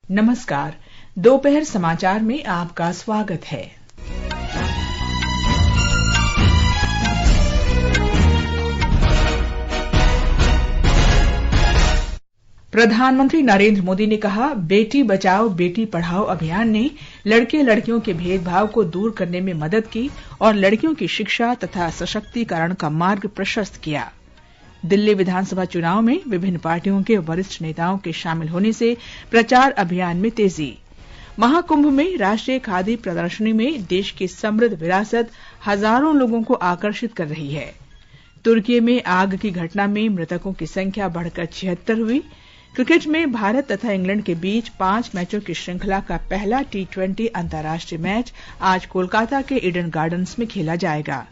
नमस्कार, दोपहर समाचार में आपका स्वागत है। प्रधानमंत्री नरेंद्र मोदी ने कहा, बेटी बचाओ बेटी पढ़ाओ अभियान ने लड़के लड़कियों के भेदभाव को दूर करने में मदद की और लड़कियों की शिक्षा तथा सशक्तिकरण का मार्ग प्रशस्त किया। दिल्ली विधानसभा चुनाव में विभिन्न पार्टियों के वरिष्ठ नेताओं के शामिल होने से प्रचार अभियान में तेजी। महाकुंभ में राष्ट्रीय खादी प्रदर्शनी में देश की समृद्ध विरासत हजारों लोगों को आकर्षित कर रही है। तुर्की में आग की घटना में मृतकों की संख्या बढ़कर 76 हुई। क्रिकेट में भारत तथा इंग्लैंड के बीच 5 मैचों की श्रृंखला का पहला T20 अंतर्राष्ट्रीय मैच आज कोलकाता के ईडन गार्डन्स में खेला जाएगा।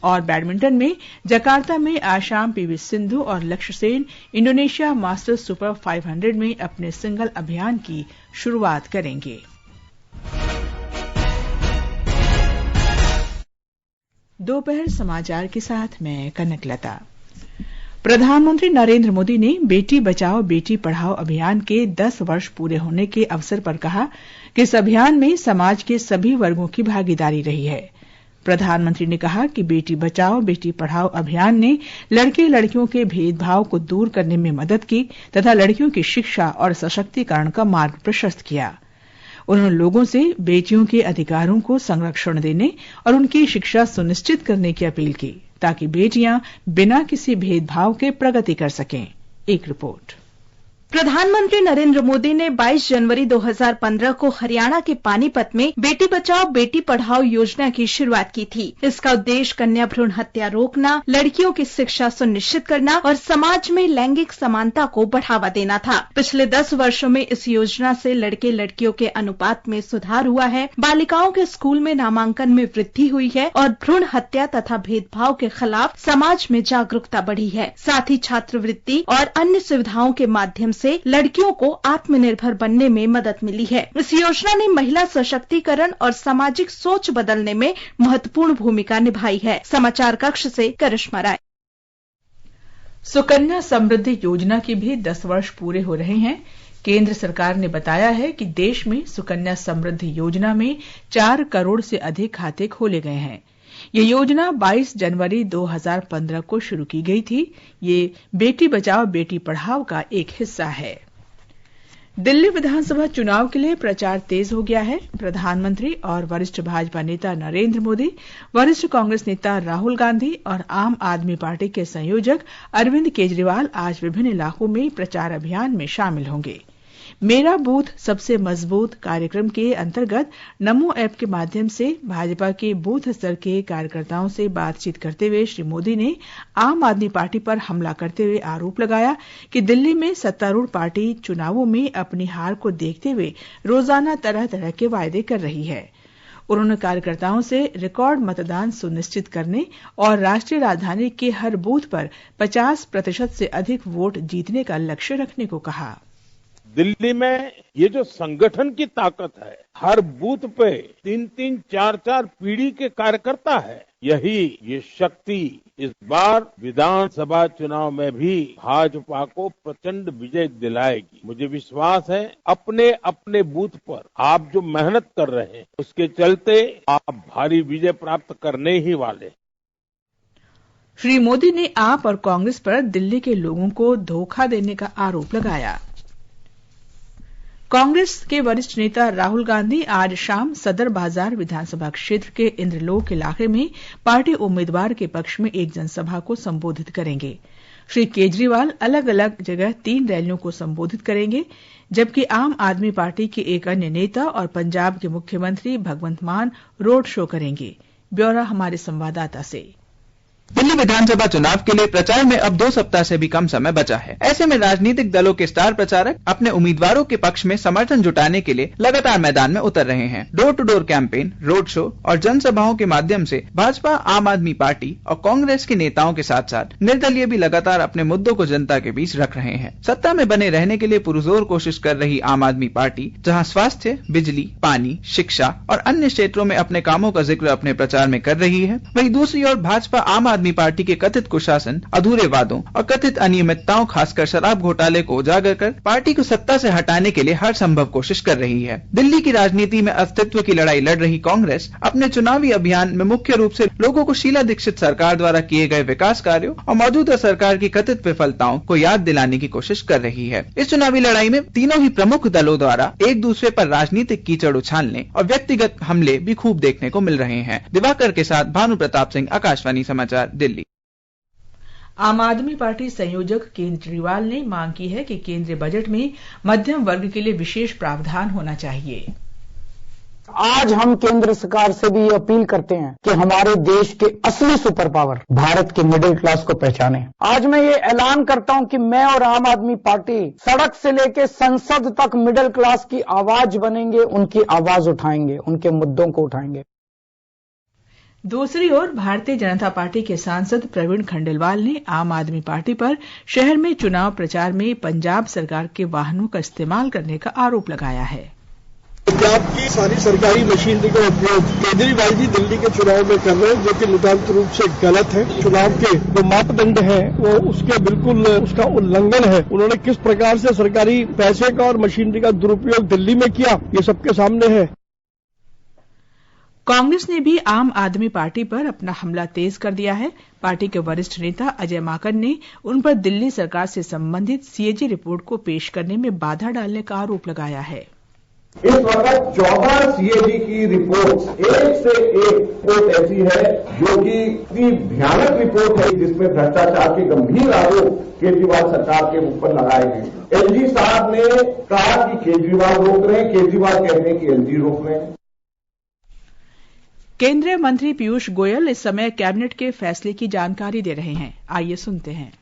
और बैडमिंटन में जकार्ता में आज शाम पीवी सिंधु और लक्ष्य सेन इंडोनेशिया मास्टर्स सुपर 500 में अपने सिंगल अभियान की शुरुआत करेंगे। दोपहर समाचार के साथ मैं कनकलता। प्रधानमंत्री नरेंद्र मोदी ने बेटी बचाओ बेटी पढ़ाओ अभियान के 10 वर्ष पूरे होने के अवसर पर कहा कि इस अभियान में समाज के सभी वर्गों की भागीदारी रही है। प्रधानमंत्री ने कहा कि बेटी बचाओ बेटी पढ़ाओ अभियान ने लड़के लड़कियों के भेदभाव को दूर करने में मदद की तथा लड़कियों की शिक्षा और सशक्तिकरण का मार्ग प्रशस्त किया। उन्होंने लोगों से बेटियों के अधिकारों को संरक्षण देने और उनकी शिक्षा सुनिश्चित करने की अपील की ताकि बेटियां बिना किसी भेदभाव के प्रगति कर सकें। एक रिपोर्ट। प्रधानमंत्री नरेंद्र मोदी ने 22 जनवरी 2015 को हरियाणा के पानीपत में बेटी बचाओ बेटी पढ़ाओ योजना की शुरुआत की थी। इसका उद्देश्य कन्या भ्रूण हत्या रोकना, लड़कियों की शिक्षा सुनिश्चित करना और समाज में लैंगिक समानता को बढ़ावा देना था। पिछले 10 वर्षों में इस योजना से लड़के लड़कियों के अनुपात में सुधार हुआ है, बालिकाओं के स्कूल में नामांकन में वृद्धि हुई है और भ्रूण हत्या तथा भेदभाव के खिलाफ समाज में जागरूकता बढ़ी है। साथ ही छात्रवृत्ति और अन्य सुविधाओं के माध्यम से लड़कियों को आत्मनिर्भर बनने में मदद मिली है। इस योजना ने महिला सशक्तिकरण और सामाजिक सोच बदलने में महत्वपूर्ण भूमिका निभाई है। समाचार कक्ष से करिश्मा राय। सुकन्या समृद्धि योजना के भी 10 वर्ष पूरे हो रहे हैं। केंद्र सरकार ने बताया है कि देश में सुकन्या समृद्धि योजना में 4 करोड़ से अधिक खाते खोले गए हैं। ये योजना 22 जनवरी 2015 को शुरू की गई थी। ये बेटी बचाओ बेटी पढ़ाओ का एक हिस्सा है। दिल्ली विधानसभा चुनाव के लिए प्रचार तेज हो गया है। प्रधानमंत्री और वरिष्ठ भाजपा नेता नरेंद्र मोदी, वरिष्ठ कांग्रेस नेता राहुल गांधी और आम आदमी पार्टी के संयोजक अरविंद केजरीवाल आज विभिन्न इलाकों में प्रचार अभियान में शामिल होंगे। मेरा बूथ सबसे मजबूत कार्यक्रम के अंतर्गत नमो ऐप के माध्यम से भाजपा के बूथ स्तर के कार्यकर्ताओं से बातचीत करते हुए श्री मोदी ने आम आदमी पार्टी पर हमला करते हुए आरोप लगाया कि दिल्ली में सत्तारूढ़ पार्टी चुनावों में अपनी हार को देखते हुए रोजाना तरह तरह के वायदे कर रही है। उन्होंने कार्यकर्ताओं से रिकॉर्ड मतदान सुनिश्चित करने और राष्ट्रीय राजधानी के हर बूथ पर 50% से अधिक वोट जीतने का लक्ष्य रखने को कहा। दिल्ली में ये जो संगठन की ताकत है, हर बूथ पे 3-3, 4-4 पीढ़ी के कार्यकर्ता है, ये शक्ति इस बार विधानसभा चुनाव में भी भाजपा को प्रचंड विजय दिलाएगी। मुझे विश्वास है अपने अपने बूथ पर आप जो मेहनत कर रहे हैं उसके चलते आप भारी विजय प्राप्त करने ही वाले। श्री मोदी ने आप और कांग्रेस पर दिल्ली के लोगों को धोखा देने का आरोप लगाया। कांग्रेस के वरिष्ठ नेता राहुल गांधी आज शाम सदर बाजार विधानसभा क्षेत्र के इंद्रलोक इलाके में पार्टी उम्मीदवार के पक्ष में एक जनसभा को संबोधित करेंगे। श्री केजरीवाल अलग अलग जगह 3 रैलियों को संबोधित करेंगे, जबकि आम आदमी पार्टी के एक अन्य नेता और पंजाब के मुख्यमंत्री भगवंत मान रोड शो करेंगे। ब्यौरा हमारे संवाददाता से। दिल्ली विधानसभा चुनाव के लिए प्रचार में अब 2 सप्ताह से भी कम समय बचा है। ऐसे में राजनीतिक दलों के स्टार प्रचारक अपने उम्मीदवारों के पक्ष में समर्थन जुटाने के लिए लगातार मैदान में उतर रहे हैं। Door to door campaign, road show और जनसभाओं के माध्यम से भाजपा, आम आदमी पार्टी और कांग्रेस के नेताओं के साथ साथ निर्दलीय भी लगातार अपने मुद्दों को जनता के बीच रख रहे हैं। सत्ता में बने रहने के लिए पुरजोर कोशिश कर रही आम आदमी पार्टी जहाँ स्वास्थ्य, बिजली, पानी, शिक्षा और अन्य क्षेत्रों में अपने कामों का जिक्र अपने प्रचार में कर रही है, वहीं दूसरी ओर भाजपा आम आदमी पार्टी के कथित कुशासन, अधूरे वादों और कथित अनियमितताओं, खासकर शराब घोटाले को उजागर कर पार्टी को सत्ता से हटाने के लिए हर संभव कोशिश कर रही है। दिल्ली की राजनीति में अस्तित्व की लड़ाई लड़ रही कांग्रेस अपने चुनावी अभियान में मुख्य रूप से लोगों को शीला दीक्षित सरकार द्वारा किए गए विकास कार्यों और मौजूदा सरकार की कथित विफलताओं को याद दिलाने की कोशिश कर रही है। इस चुनावी लड़ाई में तीनों ही प्रमुख दलों द्वारा एक दूसरे पर राजनीतिक कीचड़ उछालने और व्यक्तिगत हमले भी खूब देखने को मिल रहे हैं। दिवाकर के साथ भानु प्रताप सिंह, आकाशवाणी समाचार, दिल्ली। आम आदमी पार्टी संयोजक केजरीवाल ने मांग की है कि केंद्रीय बजट में मध्यम वर्ग के लिए विशेष प्रावधान होना चाहिए। आज हम केंद्र सरकार से भी ये अपील करते हैं कि हमारे देश के असली सुपर पावर भारत के मिडिल क्लास को पहचाने। आज मैं ये ऐलान करता हूं कि मैं और आम आदमी पार्टी सड़क से लेकर संसद तक मिडिल क्लास की आवाज बनेंगे, उनकी आवाज उठाएंगे, उनके मुद्दों को उठाएंगे। दूसरी ओर भारतीय जनता पार्टी के सांसद प्रवीण खंडेलवाल ने आम आदमी पार्टी पर शहर में चुनाव प्रचार में पंजाब सरकार के वाहनों का इस्तेमाल करने का आरोप लगाया है। पंजाब की सारी सरकारी मशीनरी का उपयोग केजरीवाल जी दिल्ली के चुनाव में कर रहे हैं, जो कि नितांत रूप से गलत है। चुनाव के जो मापदंड है वो उसके बिल्कुल उसका उल्लंघन है। उन्होंने किस प्रकार से सरकारी पैसे का और मशीनरी का दुरुपयोग दिल्ली में किया, ये सबके सामने है। कांग्रेस ने भी आम आदमी पार्टी पर अपना हमला तेज कर दिया है। पार्टी के वरिष्ठ नेता अजय माकन ने उन पर दिल्ली सरकार से संबंधित सीएजी रिपोर्ट को पेश करने में बाधा डालने का आरोप लगाया है। इस वक्त 14 सीएजी की रिपोर्ट एक से एक रिपोर्ट ऐसी है जो कि इतनी भयानक रिपोर्ट है जिसमें भ्रष्टाचार के गंभीर आरोप केजरीवाल सरकार के ऊपर लगाए गए। एलजी साहब ने कहा कि केजरीवाल रोक रहे हैं, केजरीवाल कहते हैं कि एलजी रोक रहे हैं। केंद्रीय मंत्री पीयूष गोयल इस समय कैबिनेट के फैसले की जानकारी दे रहे हैं। आइए सुनते हैं।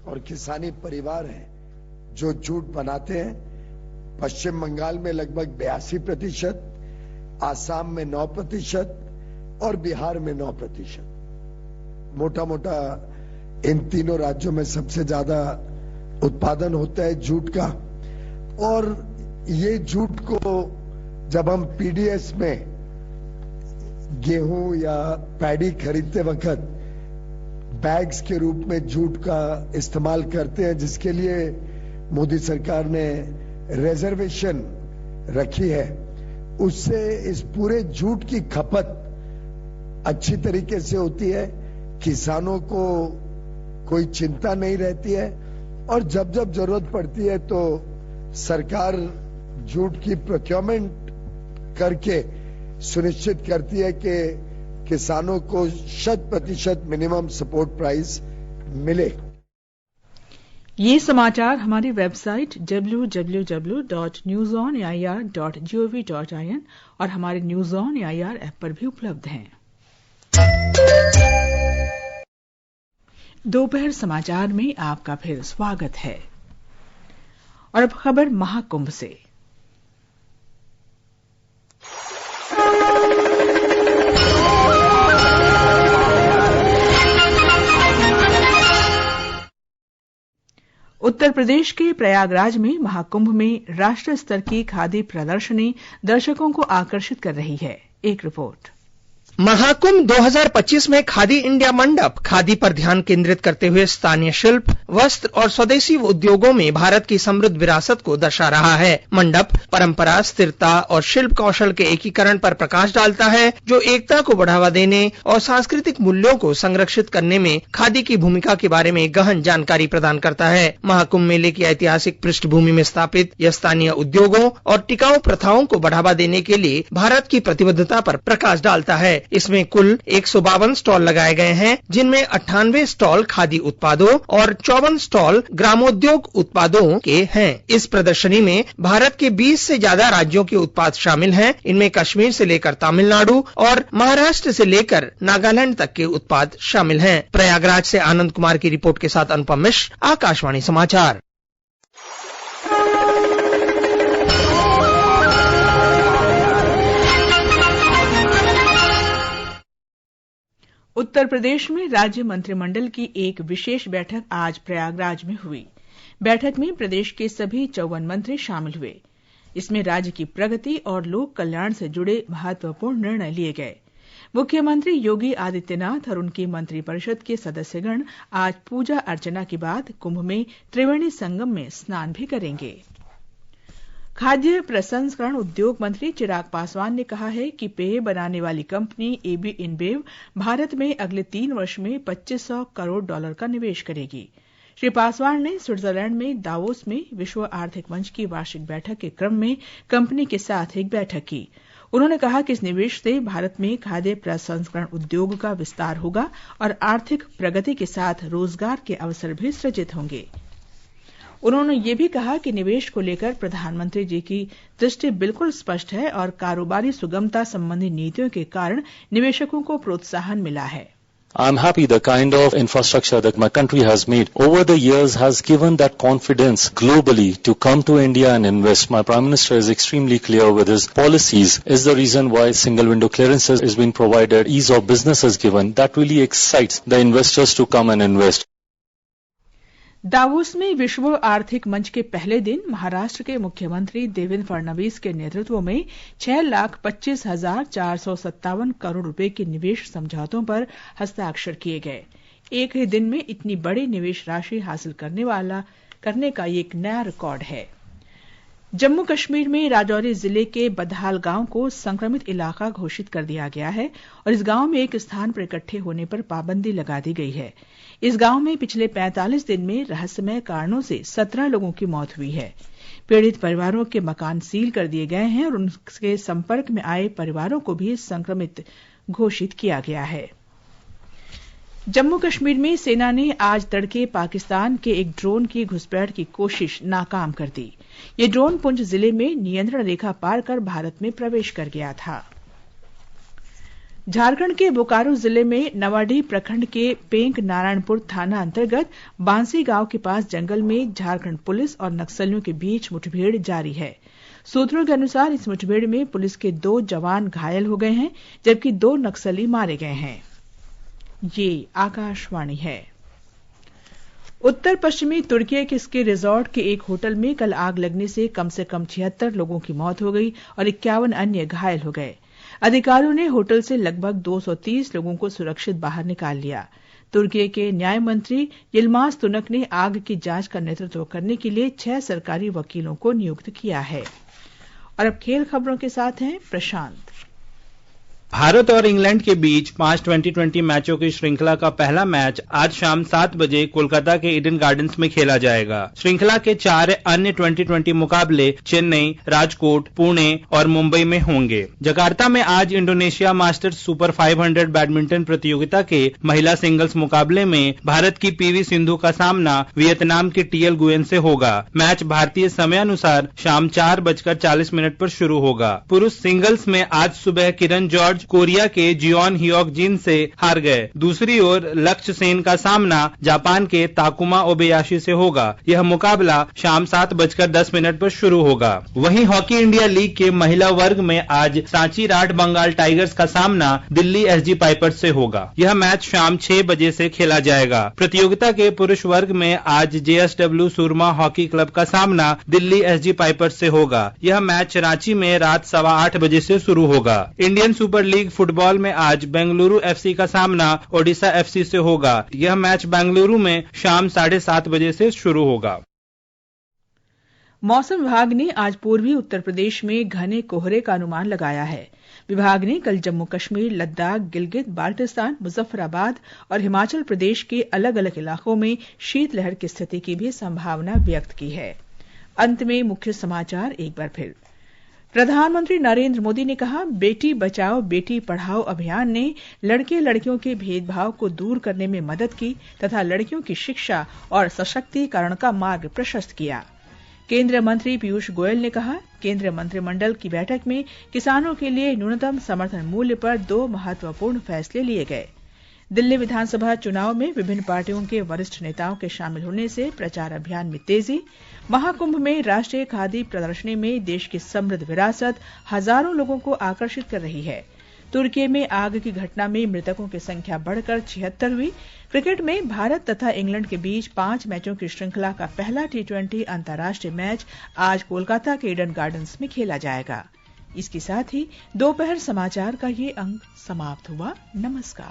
और किसानी परिवार हैं जो झूठ बनाते हैं। पश्चिम बंगाल में लगभग 82%, आसाम में 9% और बिहार में 9%। मोटा मोटा इन तीनों राज्यों में सबसे ज्यादा उत्पादन होता है जूट का। और ये जूट को जब हम पीडीएस में गेहूं या पैडी खरीदते वक्त बैग्स के रूप में जूट का इस्तेमाल करते हैं, जिसके लिए मोदी सरकार ने रिजर्वेशन रखी है, उससे इस पूरे जूट की खपत अच्छी तरीके से होती है। किसानों को कोई चिंता नहीं रहती है और जब जब जरूरत पड़ती है तो सरकार जूट की प्रोक्योरमेंट करके सुनिश्चित करती है कि किसानों को 100% मिनिमम सपोर्ट प्राइस मिले। ये समाचार हमारी वेबसाइट www.newsonair.gov.in और हमारे न्यूज ऑन एआईआर ऐप पर भी उपलब्ध हैं। दोपहर समाचार में आपका फिर स्वागत है। और अब खबर महाकुंभ से। उत्तर प्रदेश के प्रयागराज में महाकुंभ में राष्ट्र स्तर की खादी प्रदर्शनी दर्शकों को आकर्षित कर रही है। एक रिपोर्ट। महाकुंभ 2025 में खादी इंडिया मंडप खादी पर ध्यान केंद्रित करते हुए स्थानीय शिल्प, वस्त्र और स्वदेशी उद्योगों में भारत की समृद्ध विरासत को दर्शा रहा है। मंडप परंपरा, स्थिरता और शिल्प कौशल के एकीकरण पर प्रकाश डालता है, जो एकता को बढ़ावा देने और सांस्कृतिक मूल्यों को संरक्षित करने में खादी की भूमिका के बारे में गहन जानकारी प्रदान करता है। महाकुंभ मेले की ऐतिहासिक पृष्ठभूमि में स्थापित यह स्थानीय उद्योगों और टिकाऊ प्रथाओं को बढ़ावा देने के लिए भारत की प्रतिबद्धता पर प्रकाश डालता है। इसमें कुल 152 स्टॉल लगाए गए हैं, जिनमें 98 स्टॉल खादी उत्पादों और 54 स्टॉल ग्रामोद्योग उत्पादों के हैं। इस प्रदर्शनी में भारत के 20 से ज्यादा राज्यों के उत्पाद शामिल हैं। इनमें कश्मीर से लेकर तमिलनाडु और महाराष्ट्र से लेकर नागालैंड तक के उत्पाद शामिल हैं। प्रयागराज से आनंद कुमार की रिपोर्ट के साथ अनुपम मिश्र, आकाशवाणी समाचार। उत्तर प्रदेश में राज्य मंत्रिमंडल की एक विशेष बैठक आज प्रयागराज में हुई। बैठक में प्रदेश के सभी 54 मंत्री शामिल हुए। इसमें राज्य की प्रगति और लोक कल्याण से जुड़े महत्वपूर्ण निर्णय लिए गए। मुख्यमंत्री योगी आदित्यनाथ और उनकी मंत्रिपरिषद के सदस्यगण आज पूजा अर्चना के बाद कुंभ में त्रिवेणी संगम में स्नान भी करेंगे। खाद्य प्रसंस्करण उद्योग मंत्री चिराग पासवान ने कहा है कि पेय बनाने वाली कंपनी एबी इनबेव भारत में अगले 3 वर्ष में $2500 करोड़ का निवेश करेगी। श्री पासवान ने स्विट्जरलैंड में दावोस में विश्व आर्थिक मंच की वार्षिक बैठक के क्रम में कंपनी के साथ एक बैठक की। उन्होंने कहा कि इस निवेश से भारत में खाद्य प्रसंस्करण उद्योग का विस्तार होगा और आर्थिक प्रगति के साथ रोजगार के अवसर भी सृजित होंगे। उन्होंने ये भी कहा कि निवेश को लेकर प्रधानमंत्री जी की दृष्टि बिल्कुल स्पष्ट है और कारोबारी सुगमता संबंधी नीतियों के कारण निवेशकों को प्रोत्साहन मिला है। I'm happy the kind of infrastructure that my country has made over the years has given that confidence globally to come to India and invest. My Prime Minister is extremely clear with his policies is the reason why single window clearances is being provided, ease of business is given. That really excites the investors to come and invest. Davos में विश्व आर्थिक मंच के पहले दिन महाराष्ट्र के मुख्यमंत्री देवेंद्र फडणवीस के नेतृत्व में 6,25,457 करोड़ रुपए के निवेश समझौतों पर हस्ताक्षर किए गए। एक ही दिन में इतनी बड़ी निवेश राशि हासिल करने का ये एक नया रिकॉर्ड है। जम्मू कश्मीर में राजौरी जिले के बदहाल गांव को संक्रमित इलाका घोषित कर दिया गया है और इस गांव में एक स्थान पर इकट्ठे होने पर पाबंदी लगा दी गई है। इस गांव में पिछले 45 दिन में रहस्यमय कारणों से 17 लोगों की मौत हुई है। पीड़ित परिवारों के मकान सील कर दिए गए हैं और उनके संपर्क में आए परिवारों को भी संक्रमित घोषित किया गया है। जम्मू कश्मीर में सेना ने आज तड़के पाकिस्तान के एक ड्रोन की घुसपैठ की कोशिश नाकाम कर दी। ये ड्रोन पुंछ जिले में नियंत्रण रेखा पार कर भारत में प्रवेश कर गया था। झारखंड के बोकारो जिले में नवाडीह प्रखंड के पेंक नारायणपुर थाना अंतर्गत बांसी गांव के पास जंगल में झारखंड पुलिस और नक्सलियों के बीच मुठभेड़ जारी है। सूत्रों के अनुसार इस मुठभेड़ में पुलिस के 2 जवान घायल हो गए हैं जबकि 2 नक्सली मारे गए हैं। ये आकाशवाणी है। उत्तर पश्चिमी तुर्की के स्की रिजॉर्ट के एक होटल में कल आग लगने से कम 76 लोगों की मौत हो गई और 51 अन्य घायल हो गए। अधिकारियों ने होटल से लगभग 230 लोगों को सुरक्षित बाहर निकाल लिया। तुर्की के न्याय मंत्री यिल्माज तुनक ने आग की जांच का नेतृत्व करने के लिए 6 सरकारी वकीलों को नियुक्त किया है। और अब खेल खबरों के साथ हैं प्रशांत। भारत और इंग्लैंड के बीच 5 2020 मैचों की श्रृंखला का पहला मैच आज शाम 7 बजे कोलकाता के ईडन गार्डन्स में खेला जाएगा। श्रृंखला के 4 अन्य 2020 मुकाबले चेन्नई, राजकोट, पुणे और मुंबई में होंगे। जकार्ता में आज इंडोनेशिया मास्टर्स सुपर 500 बैडमिंटन प्रतियोगिता के महिला सिंगल्स मुकाबले में भारत की पीवी सिंधु का सामना वियतनाम के टीएल गुएन से होगा। मैच भारतीय समयानुसार शाम 4:40 पर शुरू होगा। पुरुष सिंगल्स में आज सुबह किरण जॉर्ज कोरिया के जियोन हियोक जिन से हार गए। दूसरी ओर लक्ष्य सेन का सामना जापान के ताकुमा ओबेयाशी से होगा। यह मुकाबला शाम 7:10 पर शुरू होगा। वहीं हॉकी इंडिया लीग के महिला वर्ग में आज सांची राठ बंगाल टाइगर्स का सामना दिल्ली एसजी पाइपर्स से होगा। यह मैच शाम 6 बजे से खेला जाएगा। प्रतियोगिता के पुरुष वर्ग में आज जेएसडब्ल्यू सुरमा हॉकी क्लब का सामना दिल्ली एसजी पाइपर्स से होगा। यह मैच रांची में रात 8:15 बजे से शुरू होगा। इंडियन सुपर लीग फुटबॉल में आज बेंगलुरु एफसी का सामना ओडिशा एफसी से होगा। यह मैच बेंगलुरु में शाम 7:30 बजे से शुरू होगा। मौसम विभाग ने आज पूर्वी उत्तर प्रदेश में घने कोहरे का अनुमान लगाया है। विभाग ने कल जम्मू कश्मीर, लद्दाख, गिलगित, बाल्टिस्तान, मुजफ्फराबाद और हिमाचल प्रदेश के अलग अलग इलाकों में शीतलहर की स्थिति की भी संभावना व्यक्त की है। अंत में मुख्य समाचार एक बार फिर। प्रधानमंत्री नरेंद्र मोदी ने कहा, बेटी बचाओ बेटी पढ़ाओ अभियान ने लड़के लड़कियों के भेदभाव को दूर करने में मदद की तथा लड़कियों की शिक्षा और सशक्तिकरण का मार्ग प्रशस्त किया। केंद्रीय मंत्री पीयूष गोयल ने कहा, केंद्रीय मंत्रिमंडल की बैठक में किसानों के लिए न्यूनतम समर्थन मूल्य पर 2 महत्वपूर्ण फैसले लिए गए। दिल्ली विधानसभा चुनाव में विभिन्न पार्टियों के वरिष्ठ नेताओं के शामिल होने से प्रचार अभियान में तेजी। महाकुंभ में राष्ट्रीय खादी प्रदर्शनी में देश की समृद्ध विरासत हजारों लोगों को आकर्षित कर रही है। तुर्की में आग की घटना में मृतकों की संख्या बढ़कर 76 हुई। क्रिकेट में भारत तथा इंग्लैंड के बीच 5 मैचों की श्रृंखला का पहला T20 अंतर्राष्ट्रीय मैच आज कोलकाता के ईडन गार्डन्स में खेला जाएगा। इसके साथ ही दोपहर समाचार का ये अंक समाप्त हुआ। नमस्कार।